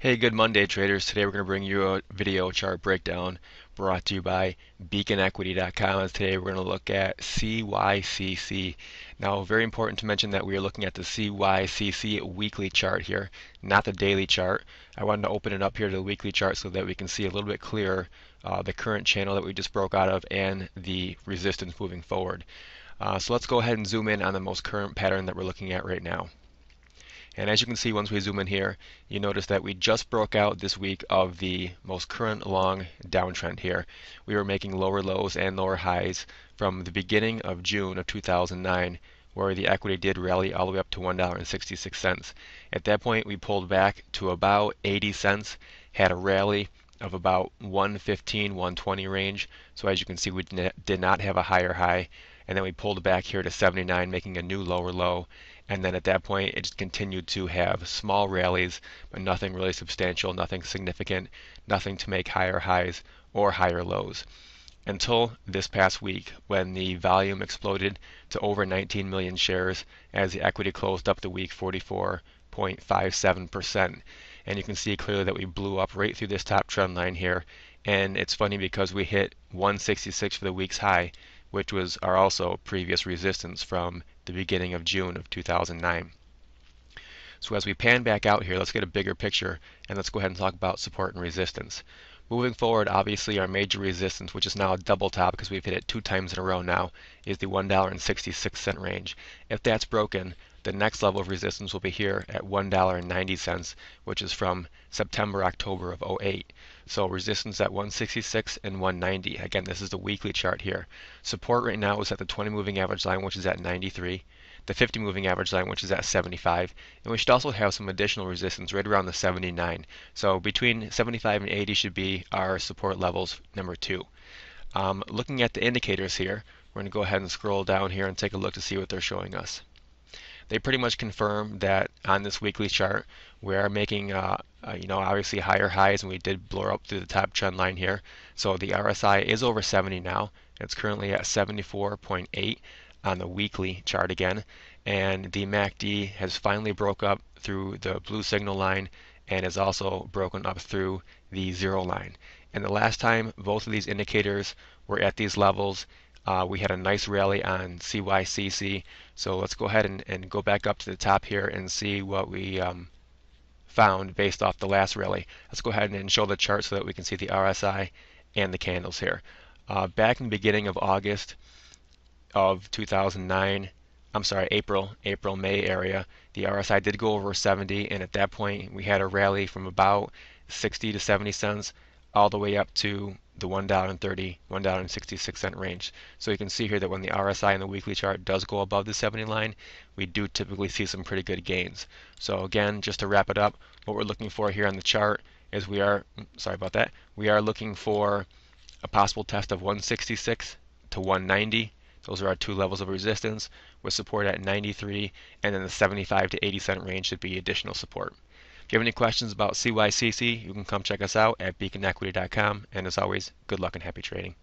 Hey, good Monday, traders. Today we're going to bring you a video chart breakdown brought to you by beaconequity.com. And today we're going to look at CYCC. Now, very important to mention that we are looking at the CYCC weekly chart here, not the daily chart. I wanted to open it up here to the weekly chart so that we can see a little bit clearer the current channel that we just broke out of and the resistance moving forward. So let's go ahead and zoom in on the most current pattern that we're looking at right now. And as you can see, once we zoom in here, you notice that we just broke out this week of the most current long downtrend here. We were making lower lows and lower highs from the beginning of June of 2009, where the equity did rally all the way up to $1.66. At that point, we pulled back to about 80 cents, had a rally of about 115, 120 range. So as you can see, we did not have a higher high. And then we pulled back here to 79, making a new lower low. And then at that point, it just continued to have small rallies, but nothing really substantial, nothing significant, nothing to make higher highs or higher lows. Until this past week, when the volume exploded to over 19 million shares as the equity closed up the week 44.57%. And you can see clearly that we blew up right through this top trend line here. And it's funny because we hit 166 for the week's high, which was our also previous resistance from the beginning of June of 2009. So as we pan back out here, let's get a bigger picture and let's go ahead and talk about support and resistance. Moving forward, obviously our major resistance, which is now a double top because we've hit it 2 times in a row now, is the $1.66 range. If that's broken, the next level of resistance will be here at $1.90, which is from September, October of 08. So resistance at 166 and 190. Again, this is the weekly chart here. Support right now is at the 20 moving average line, which is at 93. The 50 moving average line, which is at 75. And we should also have some additional resistance right around the 79. So between 75 and 80 should be our support levels number 2. Looking at the indicators here, we're going to go ahead and scroll down here and take a look to see what they're showing us. They pretty much confirm that on this weekly chart we are making obviously higher highs, and we did blow up through the top trend line here. So the RSI is over 70 now. It's currently at 74.8 on the weekly chart again, and the MACD has finally broke up through the blue signal line and is also broken up through the 0 line. And the last time both of these indicators were at these levels, we had a nice rally on CYCC. So let's go ahead and go back up to the top here and see what we found based off the last rally. Let's go ahead and show the chart so that we can see the RSI and the candles here. Back in the beginning of August of 2009, I'm sorry, April, May area, the RSI did go over 70, and at that point we had a rally from about 60 to 70 cents all the way up to the $1.30, $1.66 range. So you can see here that when the RSI in the weekly chart does go above the 70 line, we do typically see some pretty good gains. So again, just to wrap it up, what we're looking for here on the chart is we are looking for a possible test of 166 to 190. Those are our 2 levels of resistance with support at 93, and then the 75 to 80 cent range should be additional support. If you have any questions about CYCC, you can come check us out at beaconequity.com. And as always, good luck and happy trading.